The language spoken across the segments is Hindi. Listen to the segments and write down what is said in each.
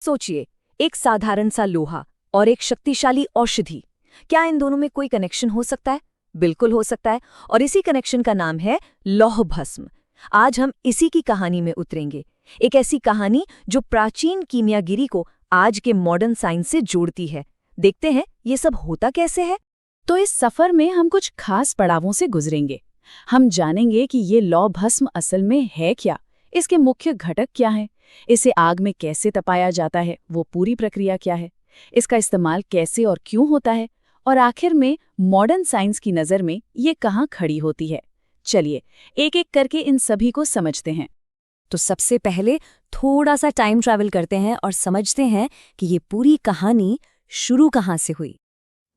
सोचिए, एक साधारण सा लोहा और एक शक्तिशाली औषधि। क्या इन दोनों में कोई कनेक्शन हो सकता है? बिल्कुल हो सकता है, और इसी कनेक्शन का नाम है लौह भस्म। आज हम इसी की कहानी में उतरेंगे। एक ऐसी कहानी जो प्राचीन कीमियागिरी को आज के मॉडर्न साइंस से जोड़ती है। देखते हैं ये सब होता कैसे है। तो इस सफर में हम कुछ खास पड़ावों से गुजरेंगे। हम जानेंगे कि ये लौह भस्म असल में है क्या, इसके मुख्य घटक क्या हैं, इसे आग में कैसे तपाया जाता है, वो पूरी प्रक्रिया क्या है, इसका इस्तेमाल कैसे और क्यों होता है, और आखिर में मॉडर्न साइंस की नज़र में ये कहाँ खड़ी होती है। चलिए एक एक करके इन सभी को समझते हैं। तो सबसे पहले थोड़ा सा टाइम ट्रैवल करते हैं और समझते हैं कि ये पूरी कहानी शुरू कहाँ से हुई।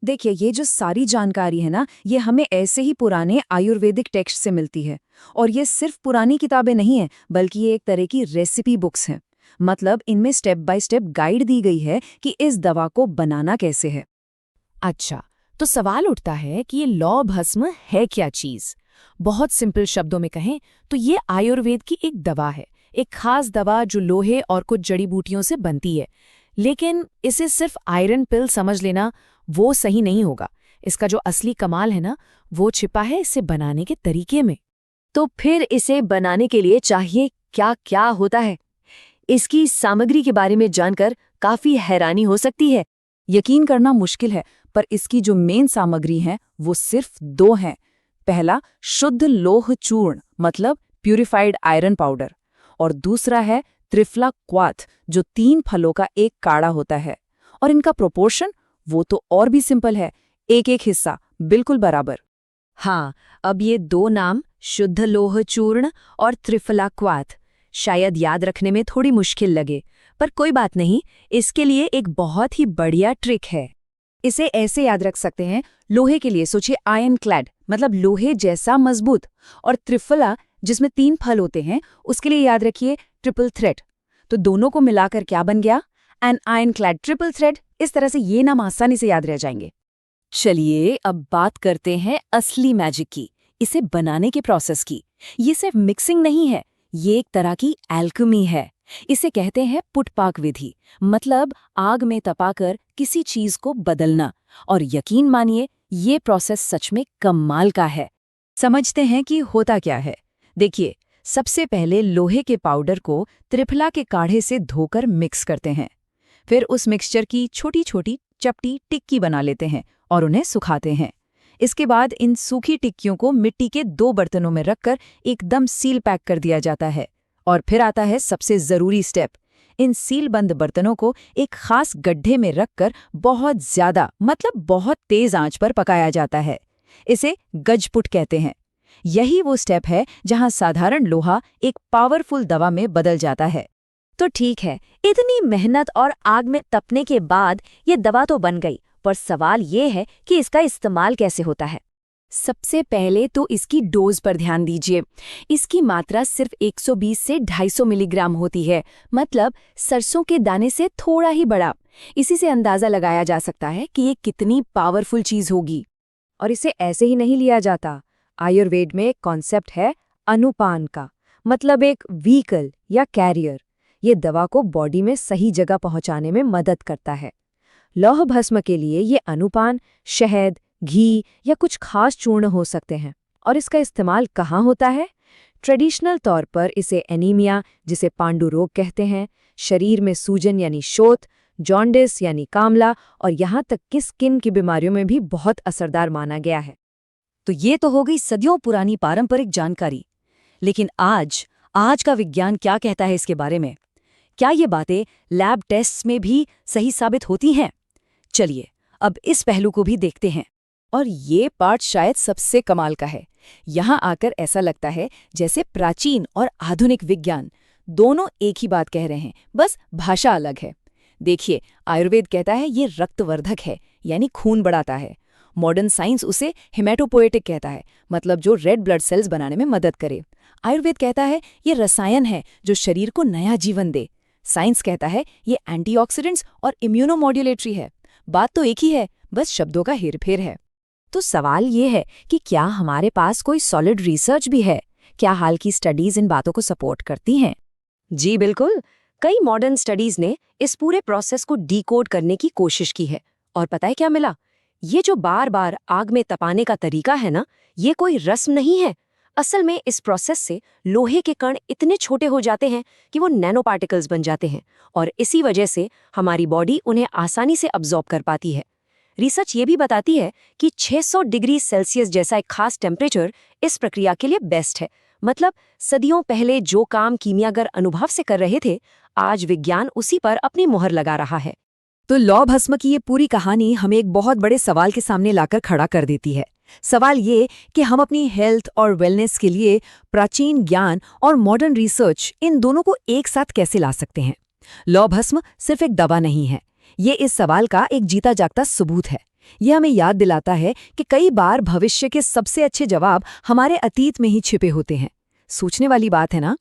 देखिए, ये जो सारी जानकारी है ना, ये हमें ऐसे ही पुराने आयुर्वेदिक टेक्स्ट से मिलती है। और ये सिर्फ पुरानी किताबें नहीं हैं, बल्कि ये एक तरह की रेसिपी बुक्स हैं। मतलब इनमें स्टेप बाय स्टेप गाइड दी गई है कि इस दवा को बनाना कैसे है। अच्छा, तो सवाल उठता है कि ये लौह भस्म है क्या चीज। बहुत सिंपल शब्दों में कहें तो ये आयुर्वेद की एक दवा है, एक खास दवा जो लोहे और कुछ जड़ी बूटियों से बनती है। लेकिन इसे सिर्फ आयरन पिल समझ लेना वो सही नहीं होगा। इसका जो असली कमाल है ना, वो छिपा है इसे बनाने के तरीके में। तो फिर इसे बनाने के लिए चाहिए क्या क्या होता है? इसकी सामग्री के बारे में जानकर काफी हैरानी हो सकती है। यकीन करना मुश्किल है, पर इसकी जो मेन सामग्री है वो सिर्फ दो हैं। पहला शुद्ध लोह चूर्ण, मतलब प्यूरिफाइड आयरन पाउडर, और दूसरा है त्रिफला क्वाथ, जो 3 फलों का एक काढ़ा होता है। और इनका प्रोपोर्शन वो तो और भी सिंपल है, एक एक हिस्सा बिल्कुल बराबर। हाँ, अब ये 2 नाम, शुद्ध लोह चूर्ण और त्रिफला क्वाथ, शायद याद रखने में थोड़ी मुश्किल लगे, पर कोई बात नहीं। इसके लिए एक बहुत ही बढ़िया ट्रिक है। इसे ऐसे याद रख सकते हैं। लोहे के लिए सोचिए आयरन क्लैड, मतलब लोहे जैसा मजबूत। और त्रिफला, जिसमें 3 फल होते हैं, उसके लिए याद रखिए ट्रिपल थ्रेड। तो दोनों को मिलाकर क्या बन गया? An iron clad triple thread. इस तरह से ये नाम आसानी से याद रह जाएंगे। चलिए अब बात करते हैं असली मैजिक की, इसे बनाने के प्रोसेस की। ये सिर्फ मिक्सिंग नहीं है, ये एक तरह की एल्केमी है। इसे कहते हैं पुटपाक विधि, मतलब आग में तपाकर किसी चीज को बदलना। और यकीन मानिए, ये प्रोसेस सच में कमाल का है। समझते हैं कि होता क्या है। देखिए, सबसे पहले लोहे के पाउडर को त्रिफला के काढ़े से धोकर मिक्स करते हैं। फिर उस मिक्सचर की छोटी छोटी चपटी टिक्की बना लेते हैं और उन्हें सुखाते हैं। इसके बाद इन सूखी टिक्कियों को मिट्टी के 2 बर्तनों में रखकर एकदम सील पैक कर दिया जाता है। और फिर आता है सबसे ज़रूरी स्टेप। इन सील बंद बर्तनों को एक खास गड्ढे में रखकर बहुत ज़्यादा, मतलब बहुत तेज़ आंच पर पकाया जाता है। इसे गजपुट कहते हैं। यही वो स्टेप है जहां साधारण लोहा एक पावरफुल दवा में बदल जाता है। तो ठीक है, इतनी मेहनत और आग में तपने के बाद ये दवा तो बन गई, पर सवाल ये है कि इसका इस्तेमाल कैसे होता है। सबसे पहले तो इसकी डोज पर ध्यान दीजिए। इसकी मात्रा सिर्फ 120 से 250 मिलीग्राम होती है, मतलब सरसों के दाने से थोड़ा ही बड़ा। इसी से अंदाजा लगाया जा सकता है कि ये कितनी पावरफुल चीज होगी। और इसे ऐसे ही नहीं लिया जाता। आयुर्वेद में एक कॉन्सेप्ट है अनुपान का, मतलब एक व्हीकल या कैरियर। ये दवा को बॉडी में सही जगह पहुंचाने में मदद करता है। लौह भस्म के लिए ये अनुपान शहद, घी या कुछ खास चूर्ण हो सकते हैं। और इसका इस्तेमाल कहाँ होता है? ट्रेडिशनल तौर पर इसे एनीमिया, जिसे पांडु रोग कहते हैं, शरीर में सूजन यानी शोथ, जॉन्डिस यानी कामला, और यहाँ तक कि स्किन की बीमारियों में भी बहुत असरदार माना गया है। तो ये तो हो गई सदियों पुरानी पारंपरिक जानकारी। लेकिन आज का विज्ञान क्या कहता है इसके बारे में? क्या ये बातें लैब टेस्ट्स में भी सही साबित होती हैं? चलिए अब इस पहलू को भी देखते हैं। और ये पार्ट शायद सबसे कमाल का है। यहाँ आकर ऐसा लगता है जैसे प्राचीन और आधुनिक विज्ञान दोनों एक ही बात कह रहे हैं, बस भाषा अलग है। देखिए, आयुर्वेद कहता है ये रक्तवर्धक है, यानी खून बढ़ाता है। मॉडर्न साइंस उसे हेमेटोपोएटिक कहता है, मतलब जो रेड ब्लड सेल्स बनाने में मदद करे। आयुर्वेद कहता है ये रसायन है जो शरीर को नया जीवन दे। साइंस कहता है ये एंटीऑक्सीडेंट्स और इम्यूनोमॉड्यूलेटरी है। बात तो एक ही है, बस शब्दों का हेरफेर है। तो सवाल ये है कि क्या हमारे पास कोई सॉलिड रिसर्च भी है? क्या हाल की स्टडीज इन बातों को सपोर्ट करती हैं? जी बिल्कुल। कई मॉडर्न स्टडीज ने इस पूरे प्रोसेस को डीकोड करने की कोशिश की है और पता है क्या मिला? ये जो बार बार आग में तपाने का तरीका है ना, ये कोई रस्म नहीं है। असल में इस प्रोसेस से लोहे के कण इतने छोटे हो जाते हैं कि वो नैनो पार्टिकल्स बन जाते हैं और इसी वजह से हमारी बॉडी उन्हें आसानी से अब्जॉर्ब कर पाती है। रिसर्च ये भी बताती है कि 600 डिग्री सेल्सियस जैसा एक खास टेम्परेचर इस प्रक्रिया के लिए बेस्ट है। मतलब सदियों पहले जो काम कीमियागर अनुभव से कर रहे थे, आज विज्ञान उसी पर अपनी मुहर लगा रहा है। तो लौह भस्म की ये पूरी कहानी हमें एक बहुत बड़े सवाल के सामने लाकर खड़ा कर देती है। सवाल ये कि हम अपनी हेल्थ और वेलनेस के लिए प्राचीन ज्ञान और मॉडर्न रिसर्च, इन दोनों को एक साथ कैसे ला सकते हैं। लौह भस्म सिर्फ एक दवा नहीं है, ये इस सवाल का एक जीता जागता सबूत है। यह हमें याद दिलाता है कि कई बार भविष्य के सबसे अच्छे जवाब हमारे अतीत में ही छिपे होते हैं। सोचने वाली बात है ना।